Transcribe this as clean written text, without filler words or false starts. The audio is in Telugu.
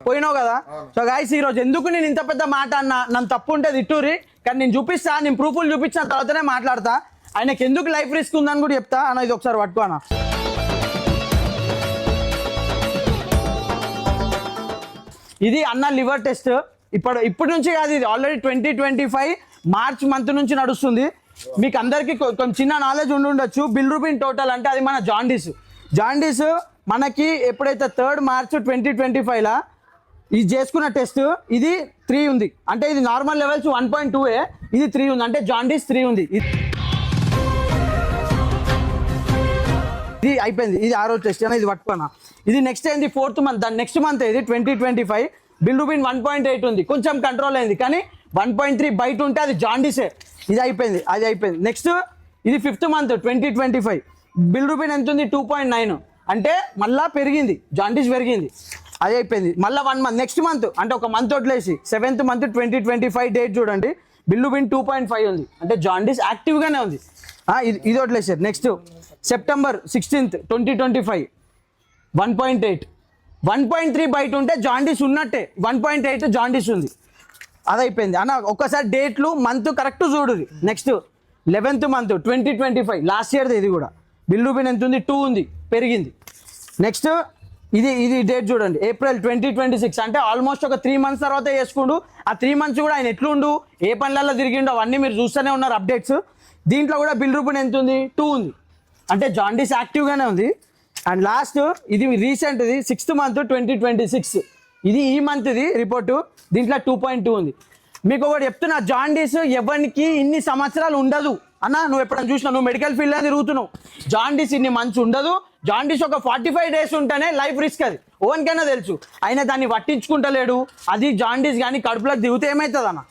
పోయినావు కదా. సో గైస్ ఈ రోజు ఎందుకు నేను ఇంత పెద్ద మాట అన్నా, నన్ను తప్పు ఉంటే తిట్టూరి, కానీ నేను చూపిస్తా, నేను ప్రూఫ్లు చూపించిన తర్వాతనే మాట్లాడతా. ఆయనకి ఎందుకు లైఫ్ రిస్క్ ఉందని కూడా చెప్తా అన్న. ఇది ఒకసారి పట్టుకో అన్న. ఇది అన్న లివర్ టెస్ట్. ఇప్పటి నుంచి కాదు, ఇది ఆల్రెడీ 2025 మార్చ్ మంత్ నుంచి నడుస్తుంది. మీకు అందరికీ కొంచెం చిన్న నాలెడ్జ్ ఉండొచ్చు. బిలిరూబిన్ టోటల్ అంటే అది మన జాండీస్ మనకి ఎప్పుడైతే 3rd మార్చ్ 2025లా ఇది చేసుకున్న టెస్ట్, ఇది 3 ఉంది. అంటే ఇది నార్మల్ లెవెల్స్ 1.2, ఇది 3 ఉంది, అంటే జాండీస్ 3 ఉంది. ఇది అయిపోయింది. ఇది 6వ టెస్ట్ అని ఇది పట్టుకున్నా. ఇది నెక్స్ట్ అయింది 4th మంత్. దాని నెక్స్ట్ మంత్ ఇది 2025 బిలిరూబిన్ 1.8 ఉంది, కొంచెం కంట్రోల్ అయింది. కానీ 1.3 బయట ఉంటే అది జాండీసే. ఇది అయిపోయింది, అది అయిపోయింది. నెక్స్ట్ ఇది 5th మంత్ 2025 బిలిరూబిన్ ఎంత ఉంది 2.9, అంటే మళ్ళా పెరిగింది, జాండీస్ పెరిగింది. అది అయిపోయింది. మళ్ళీ 1 మంత్, నెక్స్ట్ మంత్ అంటే ఒక మంత్ వదిలేసి 7th మంత్ 2025 డేట్ చూడండి, బిలిరూబిన్ 2.5 ఉంది, అంటే జాండీస్ యాక్టివ్గానే ఉంది. ఇది వదిలేసారు. నెక్స్ట్ సెప్టెంబర్ 16th 2025 1.8, 1.3 బయట ఉంటే జాండీస్ ఉన్నట్టే, 1.8 జాండీస్ ఉంది. అది అయిపోయింది అన్న. ఒక్కసారి డేట్లు మంత్ కరెక్ట్ చూడు. నెక్స్ట్ 11th మంత్ 2025 లాస్ట్ ఇయర్ది, ఇది కూడా బిలిరూబిన్ ఎంత ఉంది 2 ఉంది, పెరిగింది. నెక్స్ట్ ఇది డేట్ చూడండి, ఏప్రిల్ 2026, అంటే ఆల్మోస్ట్ ఒక 3 మంత్స్ తర్వాత చేసుకుండు. ఆ 3 మంత్స్ కూడా ఆయన ఎట్లుండు, ఏ పనులలో తిరిగిండు, అవన్నీ మీరు చూస్తూనే ఉన్నారు అప్డేట్స్. దీంట్లో కూడా బిలిరూబిన్ ఎంత ఉంది 2 ఉంది, అంటే జాండీస్ యాక్టివ్గానే ఉంది. అండ్ లాస్ట్ ఇది రీసెంట్ది 6th మంత్ 2026, ఇది ఈ మంత్ది రిపోర్టు. దీంట్లో 2.2 ఉంది. మీకు ఒకటి చెప్తున్నా, జాండీస్ ఎవరికి ఇన్ని సంవత్సరాలు ఉండదు అన్న. నువ్వు ఎప్పుడైనా చూసినా, నువ్వు మెడికల్ ఫీల్డ్లో తిరుగుతున్నావు, జాండీస్ ఇన్ని మంత్స్ ఉండదు. జాండీస్ ఒక 45 డేస్ ఉంటేనే లైఫ్ రిస్క్. అది ఓన్కైనా తెలుసు, అయినా దాన్ని పట్టించుకుంటలేడు. అది జాండీస్ కానీ కడుపులోకి దిగితే ఏమవుతుంది అన్న?